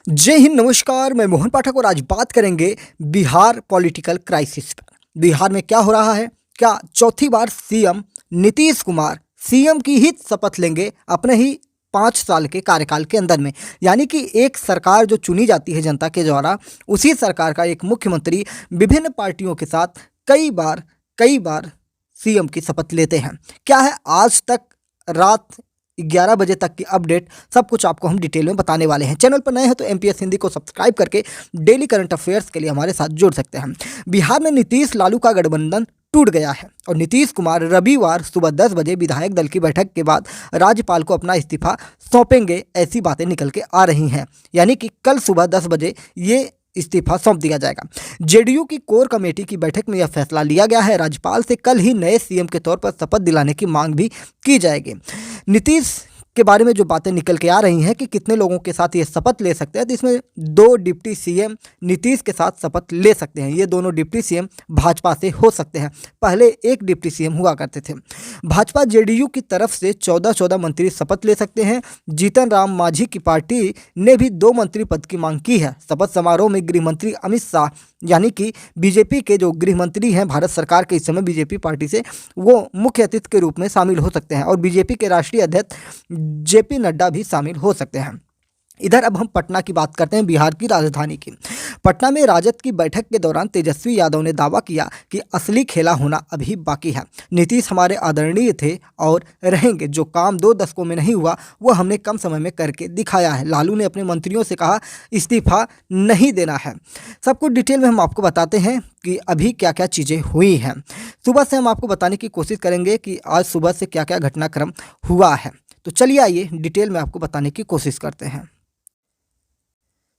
जय हिंद, नमस्कार। मैं मोहन पाठक और आज बात करेंगे बिहार पॉलिटिकल क्राइसिस पर। बिहार में क्या हो रहा है? क्या चौथी बार सीएम नीतीश कुमार सीएम की ही शपथ लेंगे अपने ही 5 साल के कार्यकाल के अंदर में? यानी कि एक सरकार जो चुनी जाती है जनता के द्वारा, उसी सरकार का एक मुख्यमंत्री विभिन्न पार्टियों के साथ कई बार सीएम की शपथ लेते हैं। क्या है आज तक रात 11 बजे तक की अपडेट, सब कुछ आपको हम डिटेल में बताने वाले हैं। चैनल पर नए हैं तो एमपीएस हिंदी को सब्सक्राइब करके डेली करंट अफेयर्स के लिए हमारे साथ जुड़ सकते हैं। बिहार में नीतीश लालू का गठबंधन टूट गया है और नीतीश कुमार रविवार सुबह 10 बजे विधायक दल की बैठक के बाद राज्यपाल को अपना इस्तीफा सौंपेंगे, ऐसी बातें निकल के आ रही हैं। यानी कि कल सुबह 10 बजे ये इस्तीफा सौंप दिया जाएगा। जेडीयू की कोर कमेटी की बैठक में यह फैसला लिया गया है। राज्यपाल से कल ही नए सीएम के तौर पर शपथ दिलाने की मांग भी की जाएगी। नीतीश के बारे में जो बातें निकल के आ रही हैं कि कितने लोगों के साथ ये शपथ ले सकते हैं, तो इसमें 2 डिप्टी सीएम नीतीश के साथ शपथ ले सकते हैं। ये दोनों डिप्टी सीएम भाजपा से हो सकते हैं। पहले एक डिप्टी सीएम हुआ करते थे। भाजपा जेडीयू की तरफ से 14 मंत्री शपथ ले सकते हैं। जीतन राम मांझी की पार्टी ने भी 2 मंत्री पद की मांग की है। शपथ समारोह में गृह मंत्री अमित शाह, यानी कि बीजेपी के जो गृह मंत्री हैं भारत सरकार के इस समय बीजेपी पार्टी से, वो मुख्य अतिथि के रूप में शामिल हो सकते हैं और बीजेपी के राष्ट्रीय अध्यक्ष जेपी नड्डा भी शामिल हो सकते हैं। इधर अब हम पटना की बात करते हैं, बिहार की राजधानी की। पटना में राजद की बैठक के दौरान तेजस्वी यादव ने दावा किया कि असली खेला होना अभी बाकी है। नीतीश हमारे आदरणीय थे और रहेंगे। जो काम 2 दशकों में नहीं हुआ वो हमने कम समय में करके दिखाया है। लालू ने अपने मंत्रियों से कहा इस्तीफा नहीं देना है। सब कुछ डिटेल में हम आपको बताते हैं कि अभी क्या क्या चीज़ें हुई हैं। सुबह से हम आपको बताने की कोशिश करेंगे कि आज सुबह से क्या क्या घटनाक्रम हुआ है। तो चलिए आइए डिटेल में आपको बताने की कोशिश करते हैं।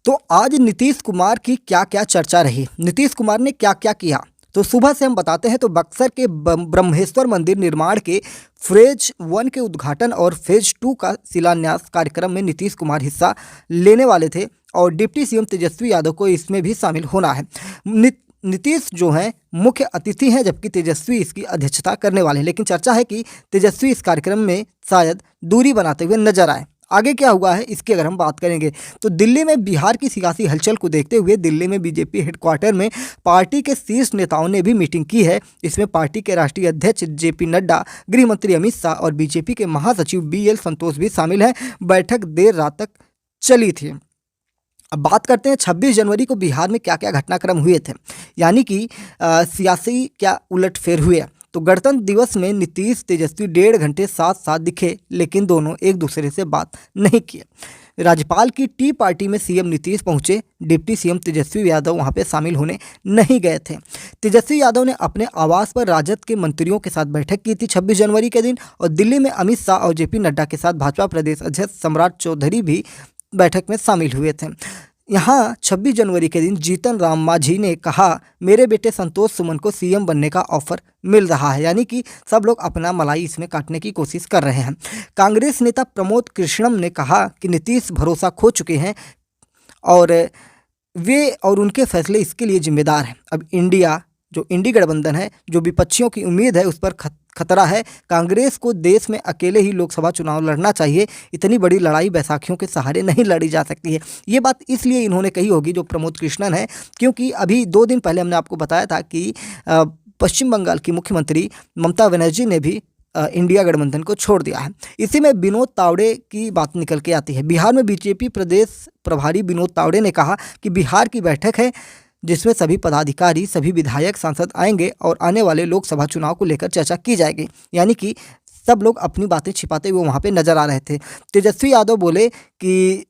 तो आज नीतीश कुमार की क्या क्या चर्चा रही, नीतीश कुमार ने क्या क्या किया, तो सुबह से हम बताते हैं। तो बक्सर के ब्रह्मेश्वर मंदिर निर्माण के फेज 1 के उद्घाटन और फेज 2 का शिलान्यास कार्यक्रम में नीतीश कुमार हिस्सा लेने वाले थे और डिप्टी सीएम तेजस्वी यादव को इसमें भी शामिल होना है। नीतीश जो हैं मुख्य अतिथि हैं, जबकि तेजस्वी इसकी अध्यक्षता करने वाले हैं। लेकिन चर्चा है कि तेजस्वी इस कार्यक्रम में शायद दूरी बनाते हुए नजर आए। आगे क्या हुआ है इसकी अगर हम बात करेंगे तो दिल्ली में बिहार की सियासी हलचल को देखते हुए दिल्ली में बीजेपी हेडक्वार्टर में पार्टी के शीर्ष नेताओं ने भी मीटिंग की है। इसमें पार्टी के राष्ट्रीय अध्यक्ष जेपी नड्डा, गृह मंत्री अमित शाह और बीजेपी के महासचिव बीएल संतोष भी शामिल हैं। बैठक देर रात तक चली थी। अब बात करते हैं 26 जनवरी को बिहार में क्या क्या घटनाक्रम हुए थे, यानी कि सियासी क्या उलटफेर हुए। तो गणतंत्र दिवस में नीतीश तेजस्वी 1.5 घंटे साथ साथ दिखे, लेकिन दोनों एक दूसरे से बात नहीं किए। राज्यपाल की टी पार्टी में सीएम नीतीश पहुंचे, डिप्टी सीएम तेजस्वी यादव वहां पे शामिल होने नहीं गए थे। तेजस्वी यादव ने अपने आवास पर राजद के मंत्रियों के साथ बैठक की थी 26 जनवरी के दिन, और दिल्ली में अमित शाह और जेपी नड्डा के साथ भाजपा प्रदेश अध्यक्ष सम्राट चौधरी भी बैठक में शामिल हुए थे। यहाँ 26 जनवरी के दिन जीतन राम मांझी ने कहा मेरे बेटे संतोष सुमन को सीएम बनने का ऑफर मिल रहा है, यानी कि सब लोग अपना मलाई इसमें काटने की कोशिश कर रहे हैं। कांग्रेस नेता प्रमोद कृष्णम ने कहा कि नीतीश भरोसा खो चुके हैं और वे और उनके फैसले इसके लिए जिम्मेदार हैं। अब इंडी गठबंधन है, जो विपक्षियों की उम्मीद है उस पर खतरा है। कांग्रेस को देश में अकेले ही लोकसभा चुनाव लड़ना चाहिए। इतनी बड़ी लड़ाई बैसाखियों के सहारे नहीं लड़ी जा सकती है। ये बात इसलिए इन्होंने कही होगी, जो प्रमोद कृष्णन है, क्योंकि अभी 2 दिन पहले हमने आपको बताया था कि पश्चिम बंगाल की मुख्यमंत्री ममता बनर्जी ने भी इंडिया गठबंधन को छोड़ दिया है। इसी में विनोद तावड़े की बात निकल के आती है। बिहार में बीजेपी प्रदेश प्रभारी विनोद तावड़े ने कहा कि बिहार की बैठक है जिसमें सभी पदाधिकारी, सभी विधायक, सांसद आएंगे और आने वाले लोकसभा चुनाव को लेकर चर्चा की जाएगी। यानी कि सब लोग अपनी बातें छिपाते हुए वहाँ पे नजर आ रहे थे। तेजस्वी यादव बोले कि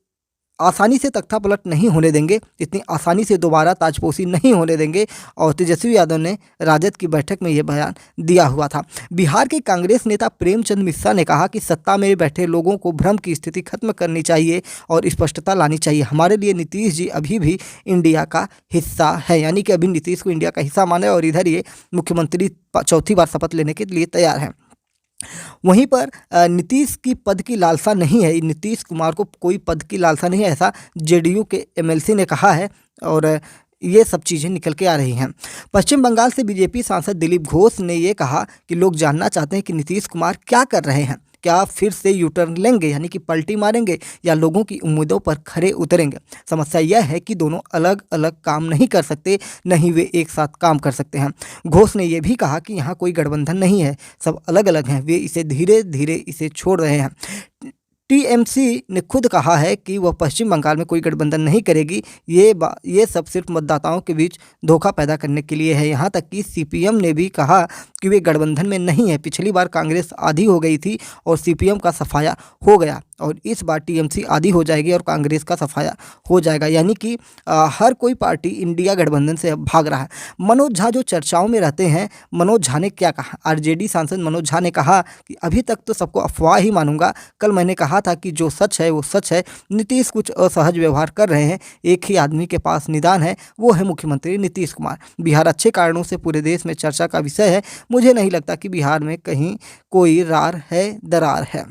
आसानी से तख्ता पलट नहीं होने देंगे, इतनी आसानी से दोबारा ताजपोशी नहीं होने देंगे, और तेजस्वी यादव ने राजद की बैठक में ये बयान दिया हुआ था। बिहार के कांग्रेस नेता प्रेमचंद मिश्रा ने कहा कि सत्ता में बैठे लोगों को भ्रम की स्थिति खत्म करनी चाहिए और स्पष्टता लानी चाहिए। हमारे लिए नीतीश जी अभी भी इंडिया का हिस्सा है, यानी कि अभी नीतीश को इंडिया का हिस्सा माने और इधर ये मुख्यमंत्री चौथी बार शपथ लेने के लिए तैयार हैं। वहीं पर नीतीश की पद की लालसा नहीं है, नीतीश कुमार को कोई पद की लालसा नहीं है, ऐसा जेडीयू के एमएलसी ने कहा है और ये सब चीज़ें निकल के आ रही हैं। पश्चिम बंगाल से बीजेपी सांसद दिलीप घोष ने ये कहा कि लोग जानना चाहते हैं कि नीतीश कुमार क्या कर रहे हैं, क्या फिर से यू टर्न लेंगे, यानी कि पलटी मारेंगे, या लोगों की उम्मीदों पर खरे उतरेंगे। समस्या यह है कि दोनों अलग अलग काम नहीं कर सकते, नहीं वे एक साथ काम कर सकते हैं। घोष ने यह भी कहा कि यहाँ कोई गठबंधन नहीं है, सब अलग अलग हैं, वे इसे धीरे धीरे इसे छोड़ रहे हैं। टीएमसी ने खुद कहा है कि वह पश्चिम बंगाल में कोई गठबंधन नहीं करेगी। ये सब सिर्फ मतदाताओं के बीच धोखा पैदा करने के लिए है। यहाँ तक कि सीपीएम ने भी कहा कि वे गठबंधन में नहीं है। पिछली बार कांग्रेस आधी हो गई थी और सीपीएम का सफाया हो गया, और इस बार टीएमसी आधी हो जाएगी और कांग्रेस का सफाया हो जाएगा, यानी कि हर कोई पार्टी इंडिया गठबंधन से अब भाग रहा है। मनोज झा जो चर्चाओं में रहते हैं, मनोज झा ने क्या कहा? आरजेडी सांसद मनोज झा ने कहा कि अभी तक तो सबको अफवाह ही मानूंगा। कल मैंने कहा था कि जो सच है वो सच है। नीतीश कुछ असहज व्यवहार कर रहे हैं। एक ही आदमी के पास निदान है, वो है मुख्यमंत्री नीतीश कुमार। बिहार अच्छे कारणों से पूरे देश में चर्चा का विषय है। मुझे नहीं लगता कि बिहार में कहीं कोई रार है, दरार है।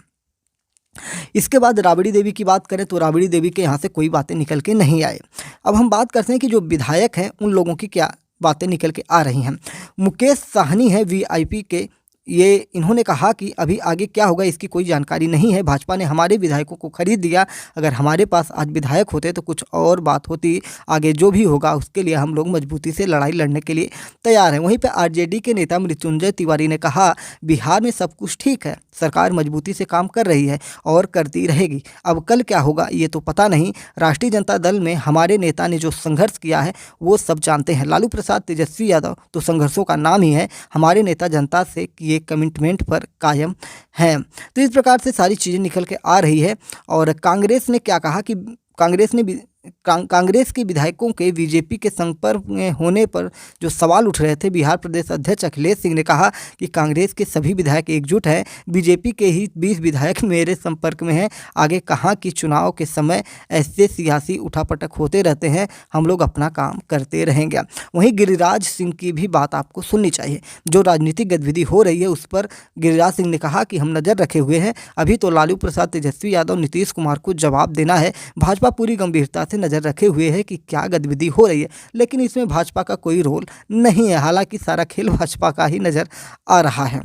इसके बाद राबड़ी देवी की बात करें तो राबड़ी देवी के यहाँ से कोई बातें निकल के नहीं आए। अब हम बात करते हैं कि जो विधायक हैं उन लोगों की क्या बातें निकल के आ रही हैं। मुकेश साहनी है वीआईपी के, ये इन्होंने कहा कि अभी आगे क्या होगा इसकी कोई जानकारी नहीं है। भाजपा ने हमारे विधायकों को खरीद दिया। अगर हमारे पास आज विधायक होते तो कुछ और बात होती। आगे जो भी होगा उसके लिए हम लोग मजबूती से लड़ाई लड़ने के लिए तैयार हैं। वहीं पर आरजेडी के नेता मृत्युंजय तिवारी ने कहा बिहार में सब कुछ ठीक है, सरकार मजबूती से काम कर रही है और करती रहेगी। अब कल क्या होगा ये तो पता नहीं। राष्ट्रीय जनता दल में हमारे नेता ने जो संघर्ष किया है वो सब जानते हैं। लालू प्रसाद, तेजस्वी यादव तो संघर्षों का नाम ही है। हमारे नेता जनता से किए कमिटमेंट पर कायम हैं। तो इस प्रकार से सारी चीज़ें निकल के आ रही है। और कांग्रेस ने क्या कहा कि कांग्रेस के विधायकों के बीजेपी के संपर्क में होने पर जो सवाल उठ रहे थे, बिहार प्रदेश अध्यक्ष अखिलेश सिंह ने कहा कि कांग्रेस के सभी विधायक एकजुट हैं। बीजेपी के ही 20 विधायक मेरे संपर्क में हैं। आगे कहाँ कि चुनाव के समय ऐसे सियासी उठापटक होते रहते हैं, हम लोग अपना काम करते रहेंगे। वहीं गिरिराज सिंह की भी बात आपको सुननी चाहिए। जो राजनीतिक गतिविधि हो रही है उस पर गिरिराज सिंह ने कहा कि हम नज़र रखे हुए हैं। अभी तो लालू प्रसाद, तेजस्वी यादव, नीतीश कुमार को जवाब देना है। भाजपा पूरी गंभीरता से नज़र रखे हुए है कि क्या गतिविधि हो रही है, लेकिन इसमें भाजपा का कोई रोल नहीं है। हालांकि सारा खेल भाजपा का ही नज़र आ रहा है।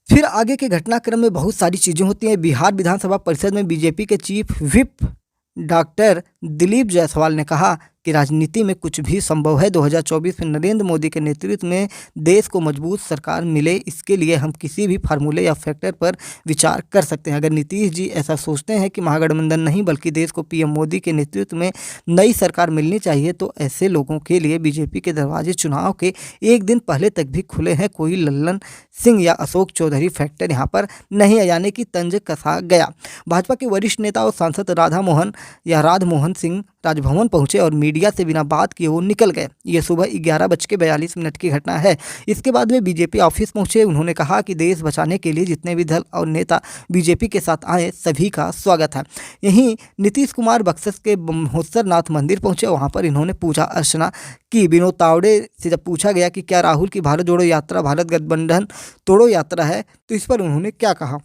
फिर आगे के घटनाक्रम में बहुत सारी चीज़ें होती हैं। बिहार विधानसभा परिषद में बीजेपी के chief whip doctor Dilip Jaiswal ने कहा कि राजनीति में कुछ भी संभव है। 2024 में नरेंद्र मोदी के नेतृत्व में देश को मजबूत सरकार मिले, इसके लिए हम किसी भी फार्मूले या फैक्टर पर विचार कर सकते हैं। अगर नीतीश जी ऐसा सोचते हैं कि महागठबंधन नहीं बल्कि देश को पीएम मोदी के नेतृत्व में नई सरकार मिलनी चाहिए, तो ऐसे लोगों के लिए बीजेपी के दरवाजे चुनाव के एक दिन पहले तक भी खुले हैं। कोई लल्लन सिंह या अशोक चौधरी फैक्टर यहाँ पर नहीं है, यानी कि तंज कसा गया। भाजपा के वरिष्ठ नेता और सांसद राधमोहन सिंह राजभवन पहुंचे और मीडिया से बिना बात किए वो निकल गए। ये सुबह 11:42 की घटना है। इसके बाद वे बीजेपी ऑफिस पहुंचे। उन्होंने कहा कि देश बचाने के लिए जितने भी दल और नेता बीजेपी के साथ आए सभी का स्वागत है। यहीं नीतीश कुमार बक्सर के ब्रह्मोत्सव नाथ मंदिर पहुंचे। वहां पर इन्होंने पूजा अर्चना की। विनोद तावड़े से जब पूछा गया कि क्या राहुल की भारत जोड़ो यात्रा भारत गठबंधन तोड़ो यात्रा है, तो इस पर उन्होंने क्या कहा।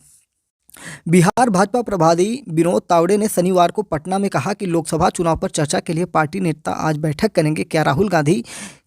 बिहार भाजपा प्रभारी विनोद तावड़े ने शनिवार को पटना में कहा कि लोकसभा चुनाव पर चर्चा के लिए पार्टी नेता आज बैठक करेंगे। क्या राहुल गांधी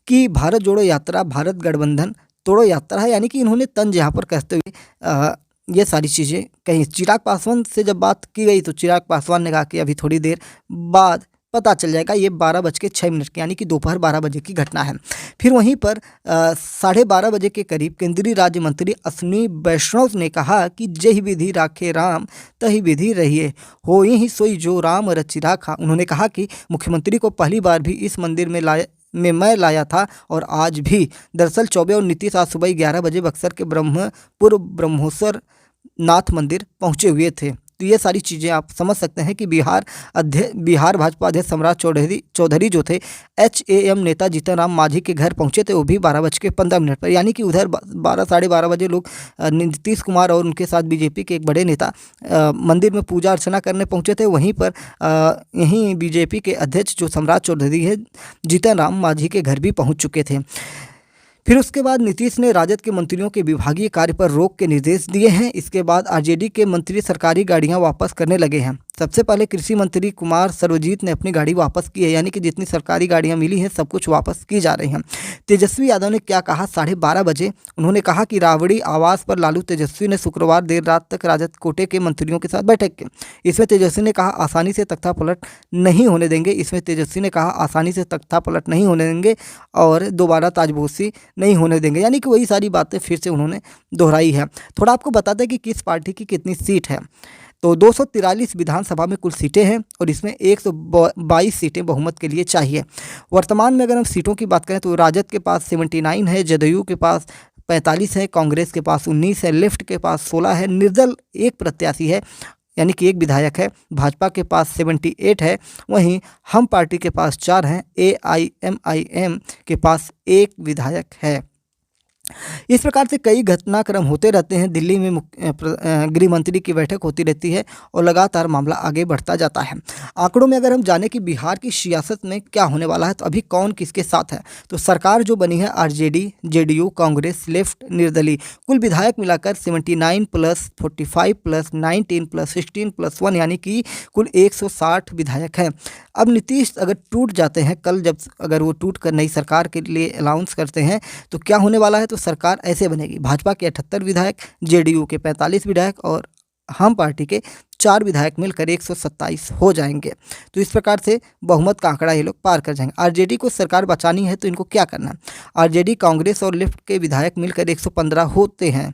की भारत जोड़ो यात्रा भारत गठबंधन तोड़ो यात्रा है, यानी कि इन्होंने तंज यहाँ पर कहते हुए ये सारी चीज़ें कहीं। चिराग पासवान से जब बात की गई तो चिराग पासवान ने कहा कि अभी थोड़ी देर बाद पता चल जाएगा। ये 12:06 की यानी कि दोपहर 12 बजे की घटना है। फिर वहीं पर 12:30 बजे के करीब केंद्रीय राज्य मंत्री अश्विनी वैष्णव ने कहा कि जय विधि राखे राम तही विधि रहिए, हो ही सोई जो राम रचि राखा। उन्होंने कहा कि मुख्यमंत्री को पहली बार भी इस मंदिर में मैं लाया था और आज भी। दरअसल चौबे और नीतीश आज सुबह 11 बजे बक्सर के ब्रह्मोत्सव नाथ मंदिर पहुंचे हुए थे। तो ये सारी चीज़ें आप समझ सकते हैं कि बिहार भाजपा अध्यक्ष सम्राट चौधरी जो थे HAM नेता जीतन राम मांझी के घर पहुंचे थे, वो भी 12:15 पर, यानी कि उधर 12 साढ़े 12 बजे लोग नीतीश कुमार और उनके साथ बीजेपी के एक बड़े नेता मंदिर में पूजा अर्चना करने पहुंचे थे। वहीं पर यहीं बीजेपी के अध्यक्ष जो सम्राट चौधरी है जीतन राम मांझी के घर भी पहुँच चुके थे। फिर उसके बाद नीतीश ने राजद के मंत्रियों के विभागीय कार्य पर रोक के निर्देश दिए हैं। इसके बाद आरजेडी के मंत्री सरकारी गाड़ियां वापस करने लगे हैं। सबसे पहले कृषि मंत्री कुमार सर्वजीत ने अपनी गाड़ी वापस की है, यानी कि जितनी सरकारी गाड़ियां मिली हैं सब कुछ वापस की जा रही हैं। तेजस्वी यादव ने क्या कहा 12:30 बजे, उन्होंने कहा कि रावड़ी आवास पर लालू तेजस्वी ने शुक्रवार देर रात तक राजद कोटे के मंत्रियों के साथ बैठक की। इसमें तेजस्वी ने कहा आसानी से तख्ता पलट नहीं होने देंगे। इसमें तेजस्वी ने कहा आसानी से तख्ता पलट नहीं होने देंगे और दोबारा ताजपोशी नहीं होने देंगे, यानी कि वही सारी बातें फिर से उन्होंने दोहराई है। थोड़ा आपको बता दें कि किस पार्टी की कितनी सीट है। तो 243 विधानसभा में कुल सीटें हैं और इसमें 122 सीटें बहुमत के लिए चाहिए। वर्तमान में अगर हम सीटों की बात करें तो राजद के पास 79 है, जदयू के पास 45 है, कांग्रेस के पास 19 है, लेफ्ट के पास 16 है, निर्दल एक प्रत्याशी है यानी कि एक विधायक है, भाजपा के पास 78 है, वहीं हम पार्टी के पास 4 हैं, AIMIM के पास 1 विधायक है। इस प्रकार से कई घटनाक्रम होते रहते हैं। दिल्ली में गृह मंत्री की बैठक होती रहती है और लगातार मामला आगे बढ़ता जाता है। आंकड़ों में अगर हम जाने कि बिहार की सियासत में क्या होने वाला है तो अभी कौन किसके साथ है, तो सरकार जो बनी है RJD, JDU, कांग्रेस, लेफ्ट, निर्दलीय, कुल विधायक मिलाकर 79 + 45 + 19 + 16 + 1 यानी कि कुल 160 विधायक हैं। अब नीतीश अगर टूट जाते हैं, कल जब अगर वो टूट कर नई सरकार के लिए अनाउंस करते हैं तो क्या होने वाला है, तो सरकार ऐसे बनेगी। भाजपा के 78 विधायक, JDU के 45 विधायक और हम पार्टी के 4 विधायक मिलकर 127 हो जाएंगे। तो इस प्रकार से बहुमत का आंकड़ा ये लोग पार कर जाएंगे। RJD को सरकार बचानी है तो इनको क्या करना है, RJD, कांग्रेस और लेफ्ट के विधायक मिलकर 115 होते हैं।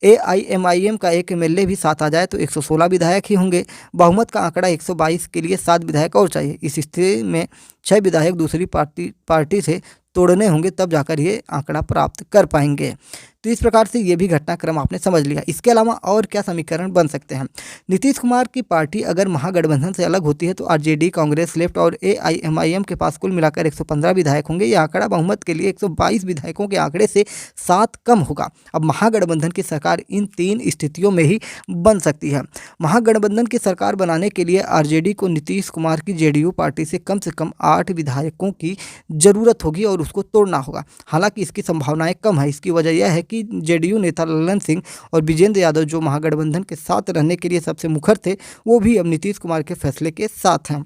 AIMIM का एक MLA भी साथ आ जाए तो 116 विधायक ही होंगे। बहुमत का आंकड़ा 122 के लिए 7 विधायक और चाहिए। इस स्थिति में 6 विधायक दूसरी पार्टी से तोड़ने होंगे, तब जाकर ये आंकड़ा प्राप्त कर पाएंगे। तो इस प्रकार से ये भी घटनाक्रम आपने समझ लिया। इसके अलावा और क्या समीकरण बन सकते हैं। नीतीश कुमार की पार्टी अगर महागठबंधन से अलग होती है तो RJD, कांग्रेस, लेफ्ट और AIMIM के पास कुल मिलाकर 115 विधायक होंगे। यह आंकड़ा बहुमत के लिए 122 विधायकों के आंकड़े से 7 कम होगा। अब महागठबंधन की सरकार इन 3 स्थितियों में ही बन सकती है। महागठबंधन की सरकार बनाने के लिए RJD को नीतीश कुमार की JDU पार्टी से कम 8 विधायकों की जरूरत होगी और उसको तोड़ना होगा। हालांकि इसकी संभावनाएं कम है। इसकी वजह यह है कि JDU नेता ललन सिंह और विजेंद्र यादव जो महागठबंधन के साथ रहने के लिए सबसे मुखर थे, वो भी अब नीतीश कुमार के फैसले के साथ हैं।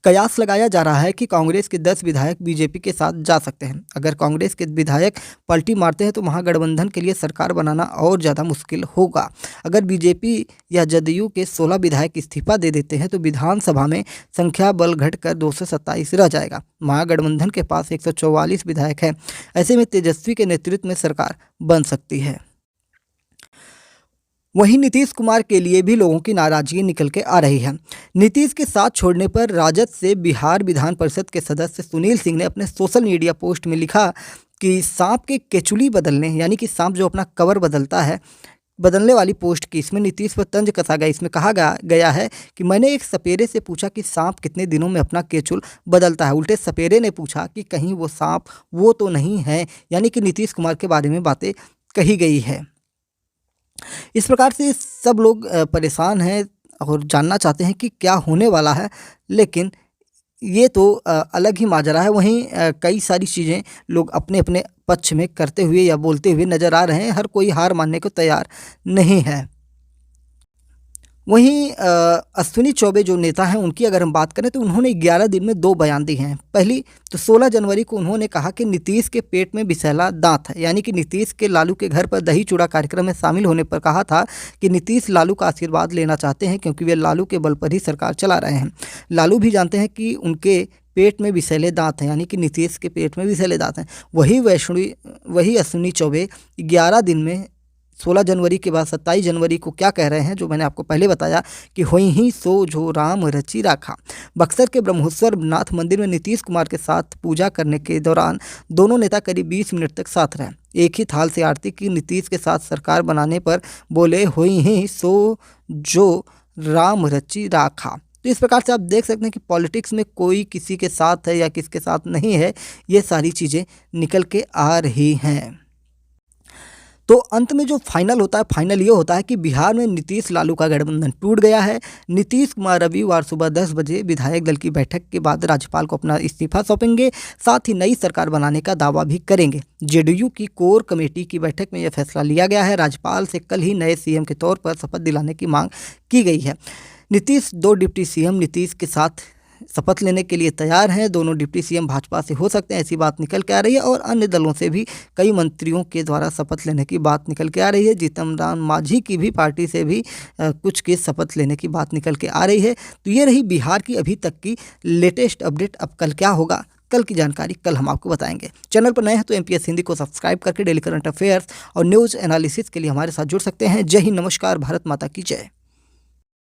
कयास लगाया जा रहा है कि कांग्रेस के 10 विधायक बीजेपी के साथ जा सकते हैं। अगर कांग्रेस के विधायक पलटी मारते हैं तो महागठबंधन के लिए सरकार बनाना और ज़्यादा मुश्किल होगा। अगर बीजेपी या जदयू के 16 विधायक इस्तीफा दे देते हैं तो विधानसभा में संख्या बल घटकर 227 रह जाएगा। महागठबंधन के पास 144 विधायक हैं। ऐसे में तेजस्वी के नेतृत्व में सरकार बन सकती है। वहीं नीतीश कुमार के लिए भी लोगों की नाराजगी निकल के आ रही है। नीतीश के साथ छोड़ने पर राजद से बिहार विधान परिषद के सदस्य सुनील सिंह ने अपने सोशल मीडिया पोस्ट में लिखा कि सांप के केचुली बदलने, यानी कि सांप जो अपना कवर बदलता है, बदलने वाली पोस्ट की। इसमें नीतीश पर तंज कसा गया। इसमें कहा गया है कि मैंने एक सपेरे से पूछा कि सांप कितने दिनों में अपना केचुल बदलता है। उल्टे सपेरे ने पूछा कि कहीं वो सांप वो तो नहीं है, यानी कि नीतीश कुमार के बारे में बातें कही गई है। इस प्रकार से सब लोग परेशान हैं और जानना चाहते हैं कि क्या होने वाला है, लेकिन ये तो अलग ही माजरा है। वहीं कई सारी चीज़ें लोग अपने अपने पक्ष में करते हुए या बोलते हुए नज़र आ रहे हैं। हर कोई हार मानने को तैयार नहीं है। वहीं अश्विनी चौबे जो नेता हैं उनकी अगर हम बात करें तो उन्होंने 11 दिन में 2 बयान दिए हैं। पहली तो 16 जनवरी को उन्होंने कहा कि नीतीश के पेट में विषैला दांत है, यानी कि नीतीश के लालू के घर पर दही चूड़ा कार्यक्रम में शामिल होने पर कहा था कि नीतीश लालू का आशीर्वाद लेना चाहते हैं क्योंकि वे लालू के बल पर ही सरकार चला रहे हैं। लालू भी जानते हैं कि उनके पेट में विषैले दांत हैं, यानी कि नीतीश के पेट में विषैले दांत हैं। वही अश्विनी चौबे 11 दिन में 16 जनवरी के बाद 27 जनवरी को क्या कह रहे हैं, जो मैंने आपको पहले बताया कि होई ही सो जो राम रचि राखा। बक्सर के ब्रह्मेश्वर नाथ मंदिर में नीतीश कुमार के साथ पूजा करने के दौरान दोनों नेता करीब 20 मिनट तक साथ रहे। एक ही थाल से आरती की। नीतीश के साथ सरकार बनाने पर बोले होई ही सो जो राम रचि राखा। तो इस प्रकार से आप देख सकते हैं कि पॉलिटिक्स में कोई किसी के साथ है या किसके साथ नहीं है, ये सारी चीज़ें निकल के आ रही हैं। तो अंत में जो फाइनल होता है, फाइनल ये होता है कि बिहार में नीतीश लालू का गठबंधन टूट गया है। नीतीश कुमार रविवार सुबह 10 बजे विधायक दल की बैठक के बाद राज्यपाल को अपना इस्तीफा सौंपेंगे, साथ ही नई सरकार बनाने का दावा भी करेंगे। JDU की कोर कमेटी की बैठक में यह फैसला लिया गया है। राज्यपाल से कल ही नए CM के तौर पर शपथ दिलाने की मांग की गई है। नीतीश 2 डिप्टी सीएम नीतीश के साथ शपथ लेने के लिए तैयार हैं। दोनों डिप्टी सीएम भाजपा से हो सकते हैं, ऐसी बात निकल के आ रही है और अन्य दलों से भी कई मंत्रियों के द्वारा शपथ लेने की बात निकल के आ रही है। जीतन राम मांझी की भी पार्टी से भी कुछ के शपथ लेने की बात निकल के आ रही है। तो ये रही बिहार की अभी तक की लेटेस्ट अपडेट। अब कल क्या होगा, कल की जानकारी कल हम आपको बताएंगे। चैनल पर नए हैं तो MPS हिंदी को सब्सक्राइब करके डेली करंट अफेयर्स और न्यूज़ एनालिसिस के लिए हमारे साथ जुड़ सकते हैं। जय हिंद, नमस्कार, भारत माता की जय।